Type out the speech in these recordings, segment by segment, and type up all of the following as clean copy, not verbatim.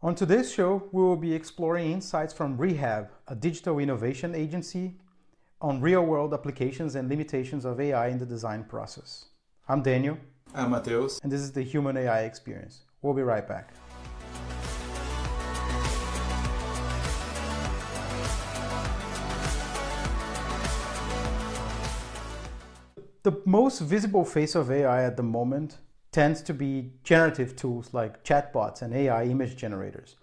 On today's show, we will be exploring insights from Rehab, a digital innovation agency, on real-world applications and limitations of AI in the design process. I'm Daniel. I'm Mateus. And this is the Human AI Experience. We'll be right back. The most visible face of AI at the moment tends to be generative tools like chatbots and AI image generators.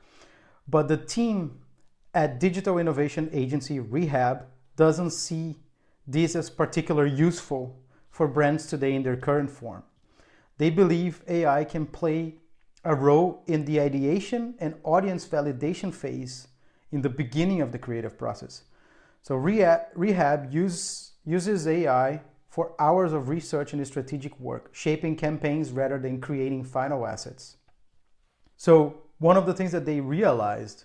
But the team at digital innovation agency Rehab doesn't see these as particularly useful for brands today in their current form. They believe AI can play a role in the ideation and audience validation phase in the beginning of the creative process. So Rehab uses AI for hours of research and strategic work, shaping campaigns rather than creating final assets. So one of the things that they realized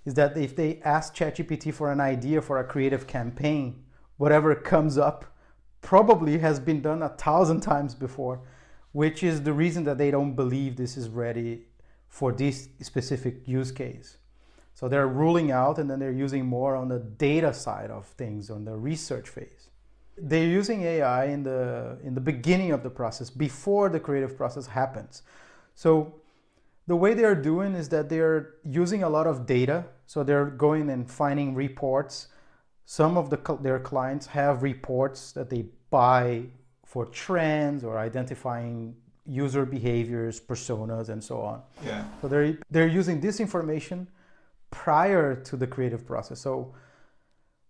is that if they ask ChatGPT for an idea for a creative campaign, whatever comes up probably has been done 1,000 times before, which is the reason that they don't believe this is ready for this specific use case. So they're ruling out, and then they're using more on the data side of things, on the research phase. They're using AI in the beginning of the process, before the creative process happens. So the way they're doing is that they're using a lot of data. So they're going and finding reports. Some of their clients have reports that they buy for trends or identifying user behaviors, personas, and so on. Yeah. So they're using this information prior to the creative process. So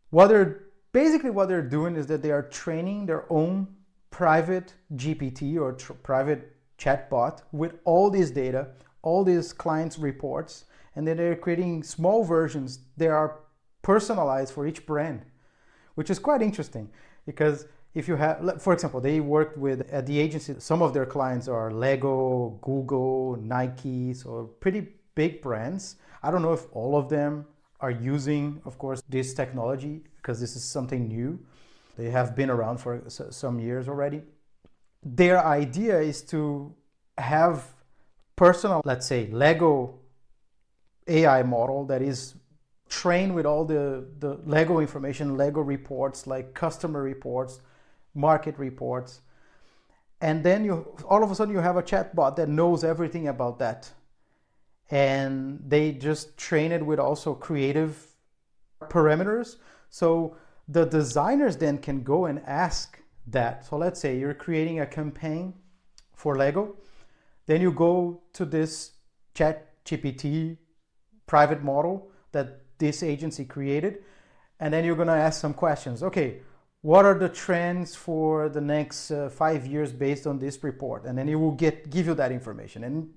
what they're doing is that they are training their own private GPT or private chatbot with all this data, all these clients' reports, and then they're creating small versions that are personalized for each brand, which is quite interesting because if you have, for example, they worked with at the agency, some of their clients are Lego, Google, Nike, so pretty big brands. I don't know if all of them are using, of course, this technology because this is something new. They have been around for some years already. Their idea is to have personal, let's say, Lego AI model that is trained with all the Lego information, Lego reports, like customer reports, market reports. And then all of a sudden you have a chatbot that knows everything about that. And they just train it with also creative parameters. So the designers then can go and ask that. So let's say you're creating a campaign for Lego. Then you go to this ChatGPT private model that this agency created. And then you're going to ask some questions. Okay, what are the trends for the next 5 years based on this report? And then it will give you that information. And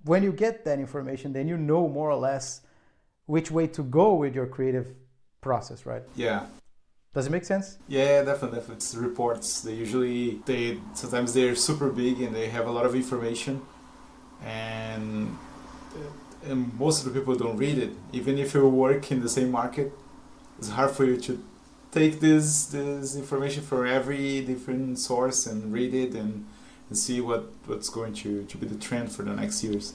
when you get that information, then you know more or less which way to go with your creative process, right? Yeah. Does it make sense? Yeah, definitely. It's reports. Sometimes they're super big and they have a lot of information, and most of the people don't read it. Even if you work in the same market, it's hard for you to take this information from every different source and read it and see what's going to be the trend for the next years.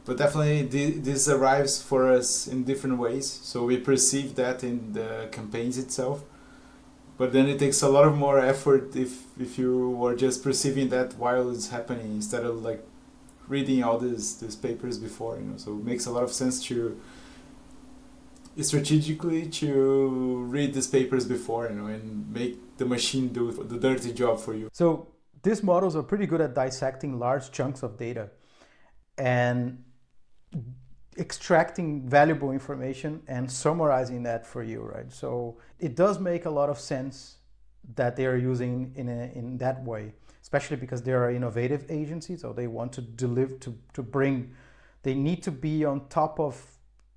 But definitely this arrives for us in different ways. So we perceive that in the campaigns itself. But then it takes a lot of more effort if you are just perceiving that while it's happening instead of like reading all these papers before, So it makes a lot of sense to strategically to read these papers before, and make the machine do the dirty job for you. So these models are pretty good at dissecting large chunks of data and extracting valuable information and summarizing that for you, right? So it does make a lot of sense that they are using in that way, especially because they are an innovative agency, so they want to deliver they need to be on top of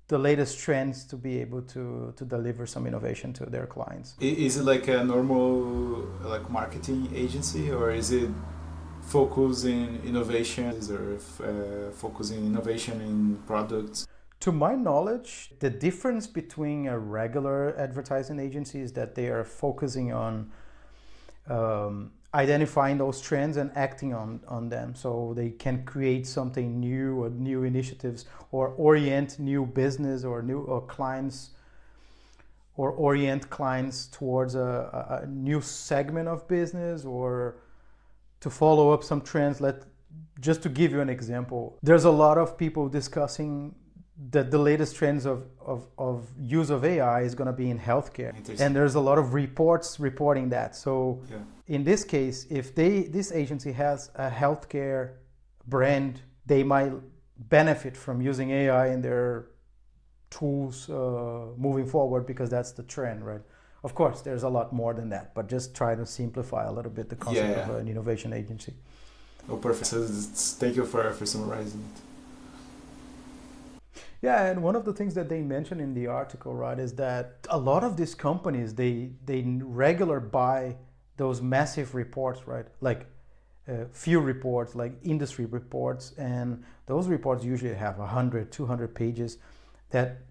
the latest trends to be able to deliver some innovation to their clients. Is it like a normal marketing agency, or is it focus in innovations or focus in innovation in products? To my knowledge, the difference between a regular advertising agency is that they are focusing on identifying those trends and acting on them, so they can create something new or new initiatives or orient new business or new or clients or orient clients towards a new segment of business or to follow up some trends. Just to give you an example, there's a lot of people discussing that the latest trends of use of AI is going to be in healthcare, and there's a lot of reports reporting that. So in this case, if this agency has a healthcare brand, they might benefit from using AI in their tools moving forward because that's the trend, right? Of course, there's a lot more than that, but just try to simplify a little bit the concept of an innovation agency. Oh, perfect. So thank you for summarizing it. Yeah, and one of the things that they mentioned in the article, right, is that a lot of these companies, they regular buy those massive reports, right? Like few reports, like industry reports, and those reports usually have 100, 200 pages that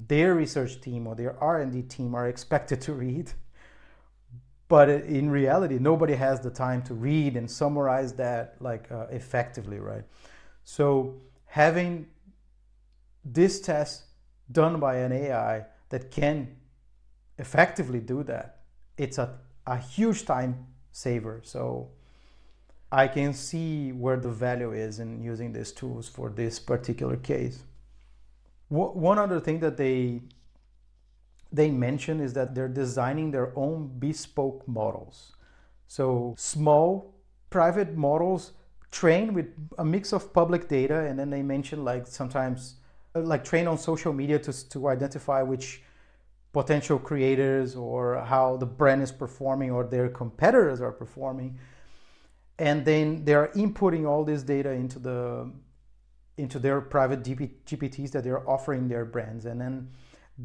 their research team or their R&D team are expected to read. But in reality, nobody has the time to read and summarize that effectively, right? So having this test done by an AI that can effectively do that, it's a huge time saver. So I can see where the value is in using these tools for this particular case. One other thing that they mention is that they're designing their own bespoke models. So small private models train with a mix of public data, and then they mention sometimes train on social media to identify which potential creators or how the brand is performing or their competitors are performing. And then they're inputting all this data into their private GPTs that they're offering their brands. And then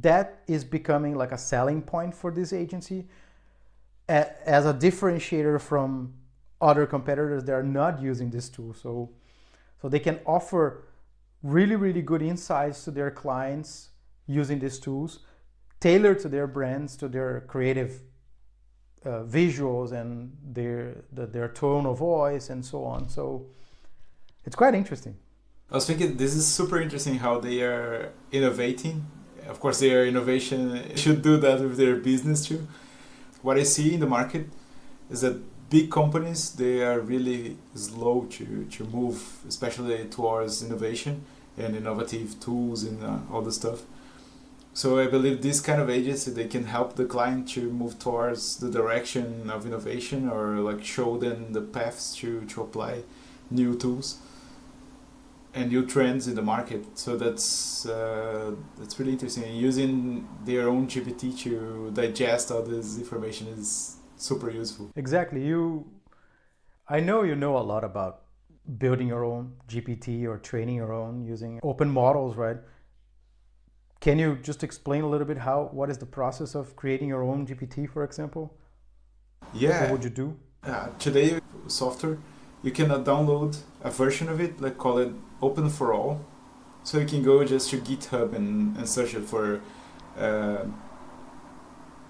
that is becoming like a selling point for this agency as a differentiator from other competitors that are not using this tool. So they can offer really, really good insights to their clients using these tools, tailored to their brands, to their creative visuals and their tone of voice and so on. So it's quite interesting. I was thinking this is super interesting how they are innovating. Of course, their innovation should do that with their business too. What I see in the market is that big companies, they are really slow to move, especially towards innovation and innovative tools and all the stuff. So I believe this kind of agency, they can help the client to move towards the direction of innovation or show them the paths to apply new tools and new trends in the market. So that's really interesting. And using their own GPT to digest all this information is super useful. Exactly. I know you know a lot about building your own GPT or training your own using open models, right? Can you just explain a little bit what is the process of creating your own GPT, for example? Yeah. What would you do? Today, software, you can download a version of it, call it open for all. So you can go just to GitHub and search it for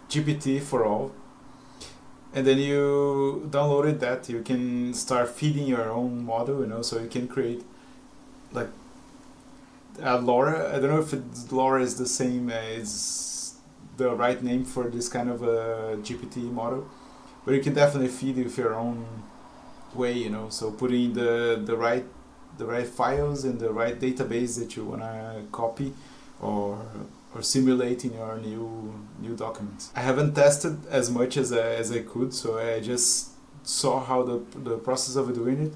GPT for all. And then you downloaded that, you can start feeding your own model, so you can create LoRa. I don't know if LoRa is the same as the right name for this kind of a GPT model, but you can definitely feed it with your own way, so putting the right files in the right database that you wanna copy or simulating your new documents. I haven't tested as much as I could, so I just saw how the process of doing it.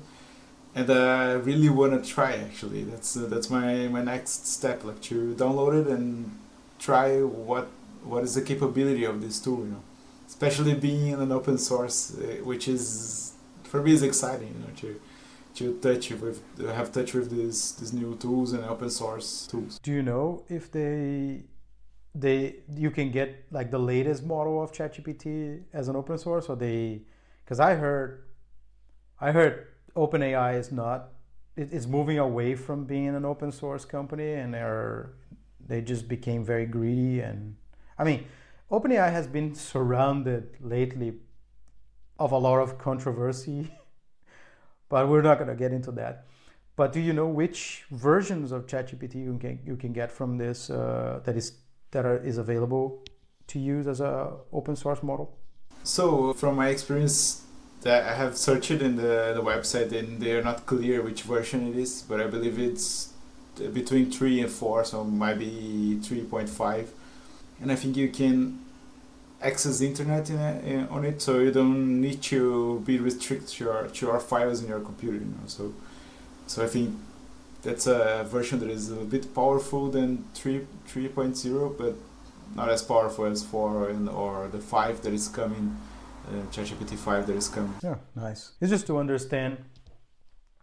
And I really want to try, actually. That's my next step, to download it and try what is the capability of this tool, especially being in an open source, which is, for me, is exciting, to have touch with these new tools and open source tools. Do you know if you can get the latest model of ChatGPT as an open source, or because I heard OpenAI is moving away from being an open source company, and they just became very greedy. And I mean, OpenAI has been surrounded lately of a lot of controversy, but we're not going to get into that. But do you know which versions of ChatGPT you can get from this that is available to use as a open source model? So from my experience, that I have searched in the website, and they are not clear which version it is, but I believe it's between 3 and 4, so maybe 3.5. And I think you can access the internet on it, so you don't need to be restricted to your files in your computer. You know? So I think that's a version that is a bit powerful than 3.0, but not as powerful as 4 or the 5 that is coming, ChatGPT 5 that is coming. Yeah, nice. It's just to understand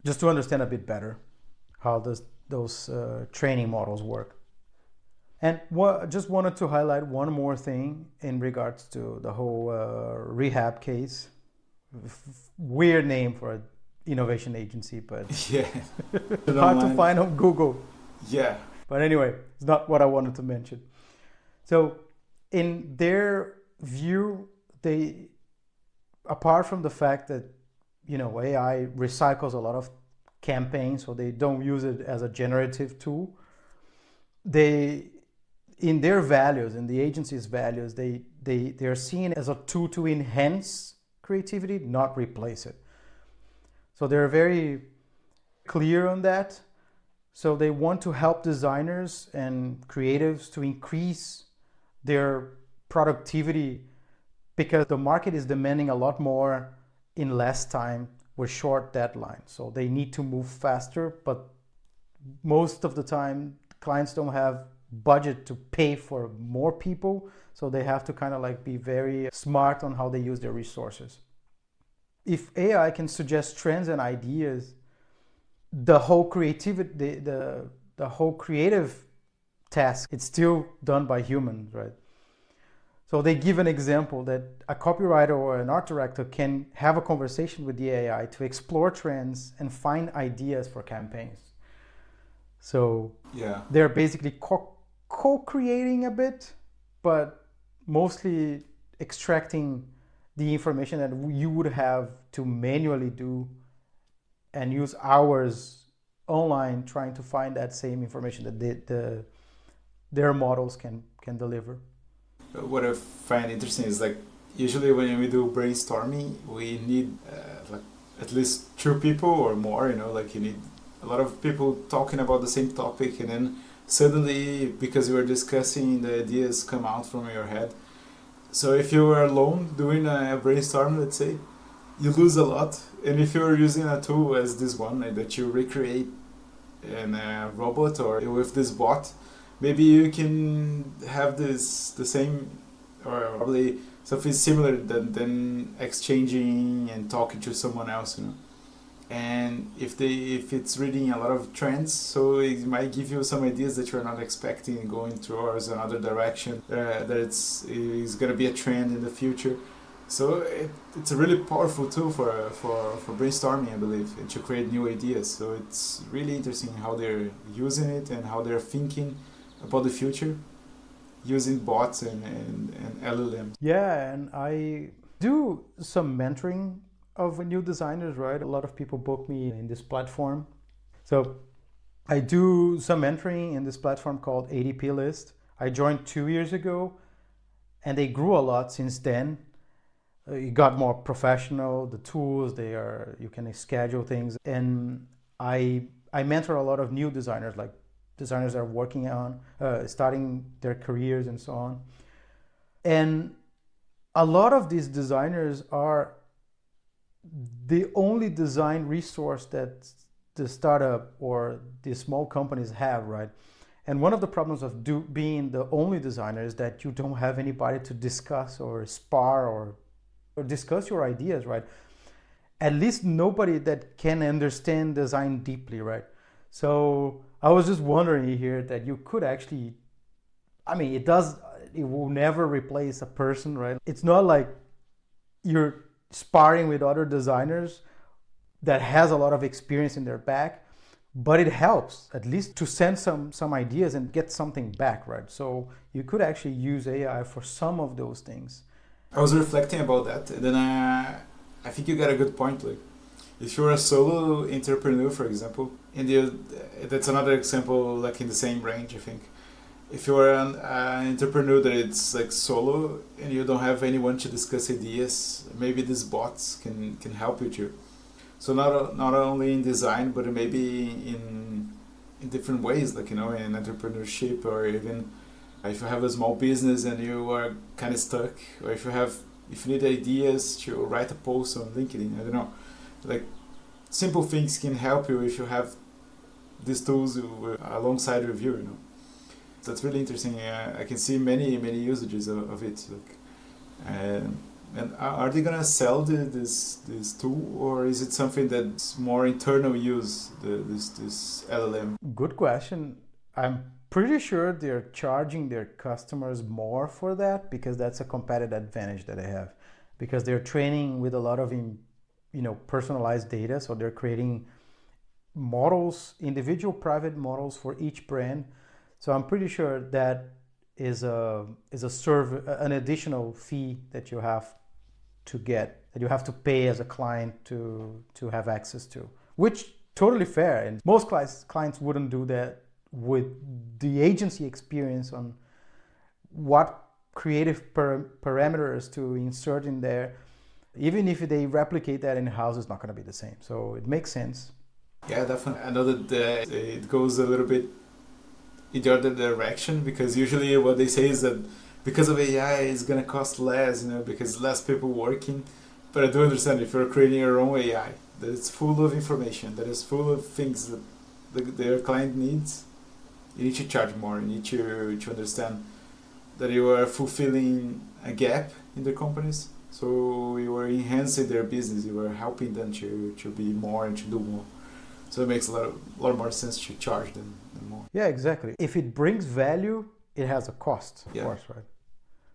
a bit better how those training models work. And just wanted to highlight one more thing in regards to the whole Rehab case. Weird name for an innovation agency, but yeah, hard to find on Google. Yeah. But anyway, it's not what I wanted to mention. So in their view, they, apart from the fact that, you know, AI recycles a lot of campaigns, so they don't use it as a generative tool, in their values, in the agency's values, they're seen as a tool to enhance creativity, not replace it. So they're very clear on that. So they want to help designers and creatives to increase their productivity, because the market is demanding a lot more in less time with short deadlines. So they need to move faster, but most of the time clients don't have budget to pay for more people, so they have to kind of like be very smart on how they use their resources. If AI can suggest trends and ideas, the whole creativity, the whole creative task, it's still done by humans, right? So they give an example that a copywriter or an art director can have a conversation with the AI to explore trends and find ideas for campaigns. So yeah, they're basically co-creating a bit, but mostly extracting the information that you would have to manually do and use hours online trying to find that same information that their models can deliver. What I find interesting is, like, usually when we do brainstorming, we need like at least 2 people or more, you know, like you need a lot of people talking about the same topic, and then suddenly, because you were discussing, the ideas come out from your head. So if you were alone doing a brainstorm, let's say, you lose a lot. And if you're using a tool as this one, that you recreate in a robot or with this bot, maybe you can have the same, or probably something similar than exchanging and talking to someone else, you know. And if it's reading a lot of trends, so it might give you some ideas that you're not expecting, going towards another direction, that is going to be a trend in the future. So it's a really powerful tool for brainstorming, I believe, and to create new ideas. So it's really interesting how they're using it and how they're thinking about the future using bots and LLMs. Yeah, and I do some mentoring of new designers, right? A lot of people book me in this platform. So I do some mentoring in this platform called ADP List. I joined 2 years ago, and they grew a lot since then. It got more professional. The tools, you can schedule things. And I mentor a lot of new designers, like designers that are working on, starting their careers and so on. And a lot of these designers are the only design resource that the startup or the small companies have, right? And one of the problems of being the only designer is that you don't have anybody to discuss or spar or discuss your ideas, right? At least nobody that can understand design deeply, right? So I was just wondering here that you could actually, I mean, it will never replace a person, right? It's not like you're sparring with other designers that has a lot of experience in their back, but it helps at least to send some ideas and get something back, right? So you could actually use AI for some of those things. I was reflecting about that, and then I think you got a good point. Like, if you're a solo entrepreneur, for example, and that's another example, like in the same range, I think. If you're an entrepreneur that it's like solo and you don't have anyone to discuss ideas, maybe these bots can help you too. So not only in design, but maybe in different ways, like in entrepreneurship, or even if you have a small business and you are kind of stuck, or if you need ideas to write a post on LinkedIn, I don't know, like simple things can help you if you have these tools alongside with you. That's really interesting. I can see many usages of it. Like, and are they gonna sell this tool, or is it something that's more internal use? This LLM. Good question. I'm pretty sure they're charging their customers more for that, because that's a competitive advantage that they have, because they're training with a lot of personalized data. So they're creating models, individual private models for each brand. So I'm pretty sure that is an additional fee that you have to get, that you have to pay as a client to have access to, which totally fair. And most clients wouldn't do that with the agency experience on what creative parameters to insert in there. Even if they replicate that in-house, it's not going to be the same. So it makes sense. Yeah, definitely. I know that it goes a little bit in the other direction, because usually what they say is that because of AI it's gonna cost less, because less people working. But I do understand, if you're creating your own AI that is full of information, that is full of things that their client needs, you need to charge more. You need to understand that you are fulfilling a gap in the companies. So you are enhancing their business. You are helping them to be more and to do more. So it makes a lot more sense to charge them more. Yeah, exactly. If it brings value, it has a cost, of course, right?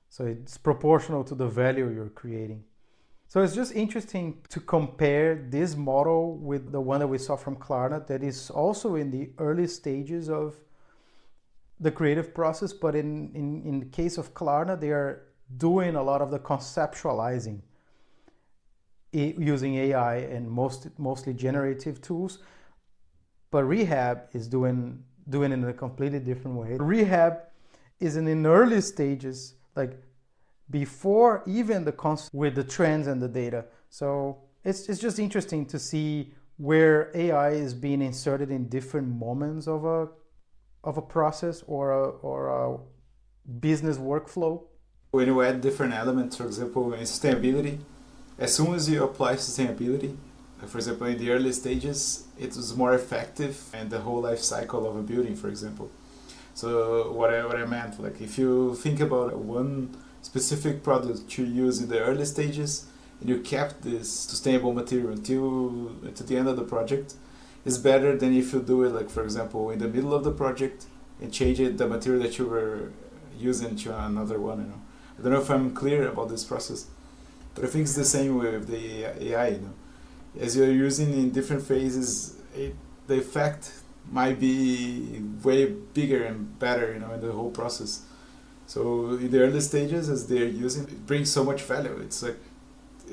So it's proportional to the value you're creating. So it's just interesting to compare this model with the one that we saw from Klarna, that is also in the early stages of the creative process. But in the case of Klarna, they are doing a lot of the conceptualizing using AI and mostly generative tools. But Rehab is doing it in a completely different way. Rehab is in early stages, like before even the concept, with the trends and the data. So it's just interesting to see where AI is being inserted in different moments of a process or a business workflow. When you add different elements, for example, in sustainability, as soon as you apply sustainability, for example, in the early stages, it was more effective in the whole life cycle of a building, for example. So what I meant, like if you think about one specific product to use in the early stages, and you kept this sustainable material until to the end of the project, it's better than if you do it, like for example, in the middle of the project and change the material that you were using to another one. I don't know if I'm clear about this process, but I think it's the same with the AI. As you're using in different phases, the effect might be way bigger and better, in the whole process. So in the early stages, as they're using, it brings so much value. It's like,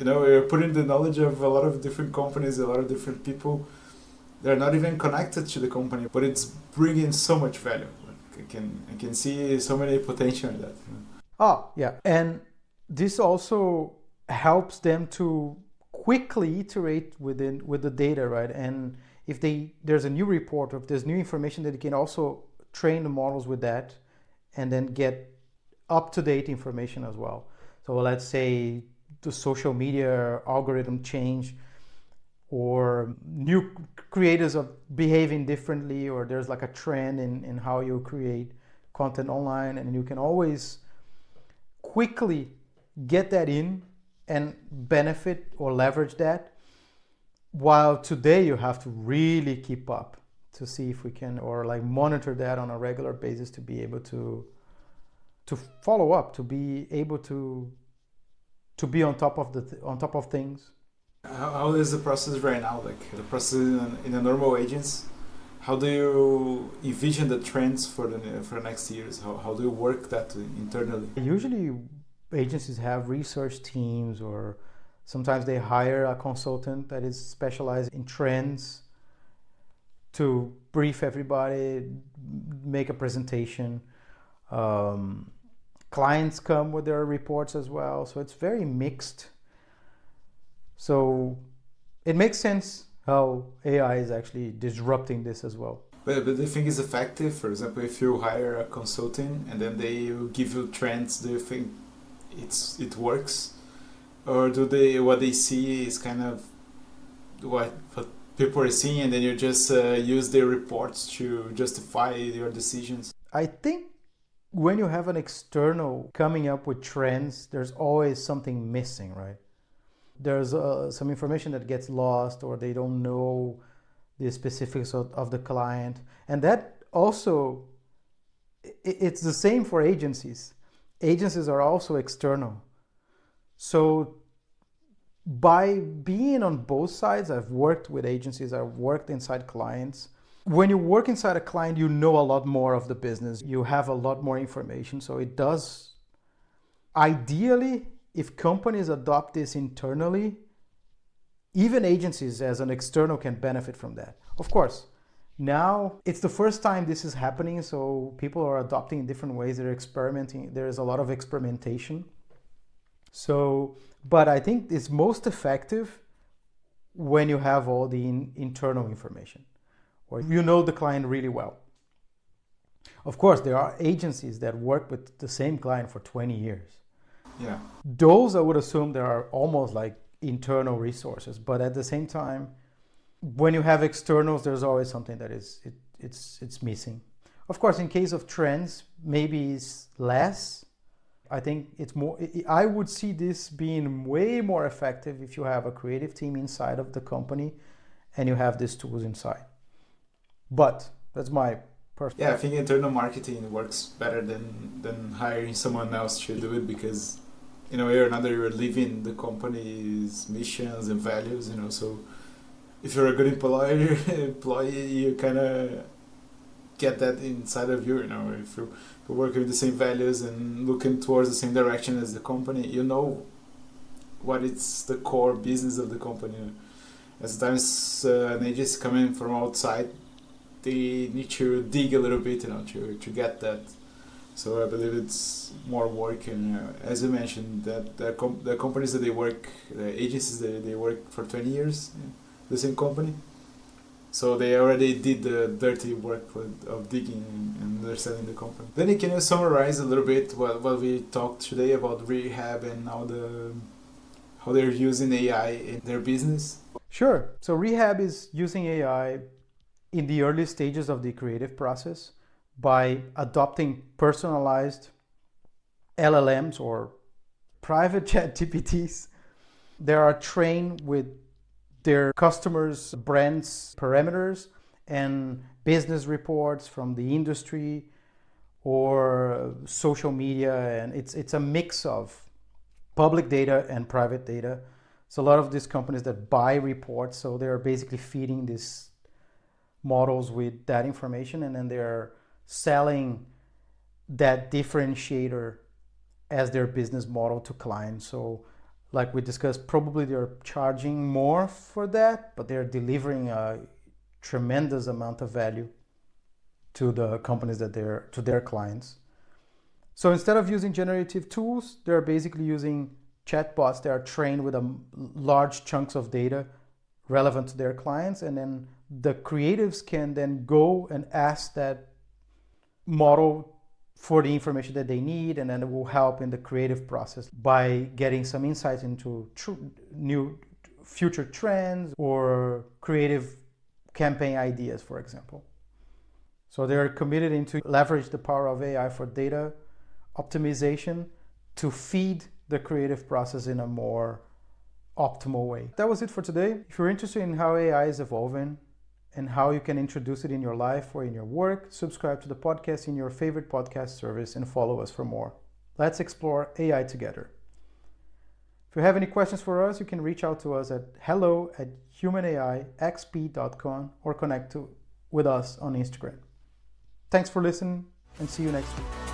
you're putting the knowledge of a lot of different companies, a lot of different people. They're not even connected to the company, but it's bringing so much value. Like I can see so many potential in that. Oh, yeah. And this also helps them to quickly iterate with the data, right? And if there's a new report, or if there's new information, that you can also train the models with that and then get up-to-date information as well. So let's say the social media algorithm change, or new creators are behaving differently, or there's like a trend in how you create content online, and you can always quickly get that in and benefit or leverage that. While today you have to really keep up to see if we can, or like monitor that on a regular basis to be able to follow up, to be able to be on top of things. How is the process right now? Like the process in a normal agents? How do you envision the trends for the next years? How do you work that internally? Usually agencies have research teams or Sometimes they hire a consultant that is specialized in trends to brief everybody, make a presentation. Clients come with their reports as well, so it's very mixed. So it makes sense how AI is actually disrupting this as well. But do you think it's effective? For example, if you hire a consultant and then they will give you trends, do you think it works? Or what they see is kind of what people are seeing, and then you just use their reports to justify your decisions? I think when you have an external coming up with trends, there's always something missing, right? There's some information that gets lost, or they don't know the specifics of the client. And that also, it's the same for agencies. Agencies are also external. So by being on both sides, I've worked with agencies, I've worked inside clients. When you work inside a client, you know a lot more of the business. You have a lot more information. So it does, ideally, if companies adopt this internally, even agencies as an external can benefit from that. Of course, now it's the first time this is happening, so people are adopting in different ways. They're experimenting. There's a lot of experimentation. So, but I think it's most effective when you have all the internal information, or you know the client really well. Of course, there are agencies that work with the same client for 20 years. Yeah. Those, I would assume, there are almost like internal resources, but at the same time, when you have externals, there's always something that it's missing. Of course, in case of trends, maybe it's less. I think it's more. I would see this being way more effective if you have a creative team inside of the company and you have these tools inside. But that's my personal. Yeah, I think internal marketing works better than hiring someone else to do it, because in a way or another you're living the company's missions and values. So if you're a good employee, you kind of get that inside of you. If you're working with the same values and looking towards the same direction as the company, you know what is the core business of the company. As sometimes an agency coming from outside, they need to dig a little bit, to get that. So I believe it's more work, and as you mentioned, that the companies that they work, the agencies that they work for 20 years, the same company. So they already did the dirty work of digging and understanding the company. Then can you summarize a little bit what we talked today about Rehab and how they're using AI in their business? Sure. So Rehab is using AI in the early stages of the creative process by adopting personalized LLMs or private chat GPTs. They are trained with their customers' brands parameters and business reports from the industry or social media, and it's a mix of public data and private data. So a lot of these companies that buy reports, so they're basically feeding these models with that information, and then they're selling that differentiator as their business model to clients. So like we discussed, probably they're charging more for that, but they're delivering a tremendous amount of value to the companies to their clients. So instead of using generative tools, they're basically using chatbots that are trained with large chunks of data relevant to their clients, and then the creatives can then go and ask that model for the information that they need, and then it will help in the creative process by getting some insights into new future trends or creative campaign ideas, for example. So they're committed into leverage the power of AI for data optimization to feed the creative process in a more optimal way. That was it for today. If you're interested in how AI is evolving and how you can introduce it in your life or in your work, subscribe to the podcast in your favorite podcast service and follow us for more. Let's explore AI together. If you have any questions for us, you can reach out to us at hello@humanAIXP.com or connect with us on Instagram. Thanks for listening, and see you next week.